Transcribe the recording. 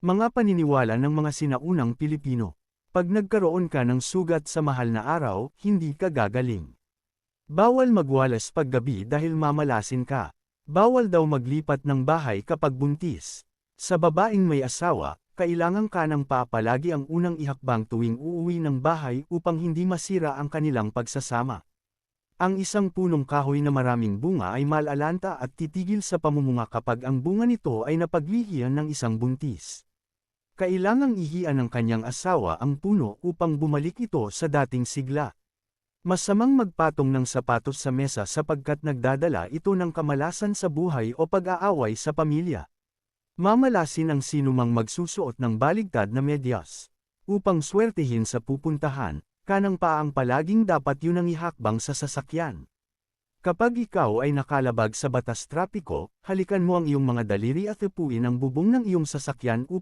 Mga paniniwala ng mga sinaunang Pilipino. Pag nagkaroon ka ng sugat sa mahal na araw, hindi ka gagaling. Bawal magwalas paggabi dahil mamalasin ka. Bawal daw maglipat ng bahay kapag buntis. Sa babaeng may asawa, kailangan ka ng palagi ang unang ihakbang tuwing uuwi ng bahay upang hindi masira ang kanilang pagsasama. Ang isang punong kahoy na maraming bunga ay malalanta at titigil sa pamumunga kapag ang bunga nito ay napaglihian ng isang buntis. Kailangang ihian ng kanyang asawa ang puno upang bumalik ito sa dating sigla. Masamang magpatong ng sapatos sa mesa sapagkat nagdadala ito ng kamalasan sa buhay o pag-aaway sa pamilya. Mamalasin ang sinumang magsusuot ng baligtad na medyas. Upang swertihin sa pupuntahan, kanang paang palaging dapat yun ang ihakbang sa sasakyan. Kapag ikaw ay nakalabag sa batas trapiko, halikan mo ang iyong mga daliri at upuin ang bubong ng iyong sasakyan upang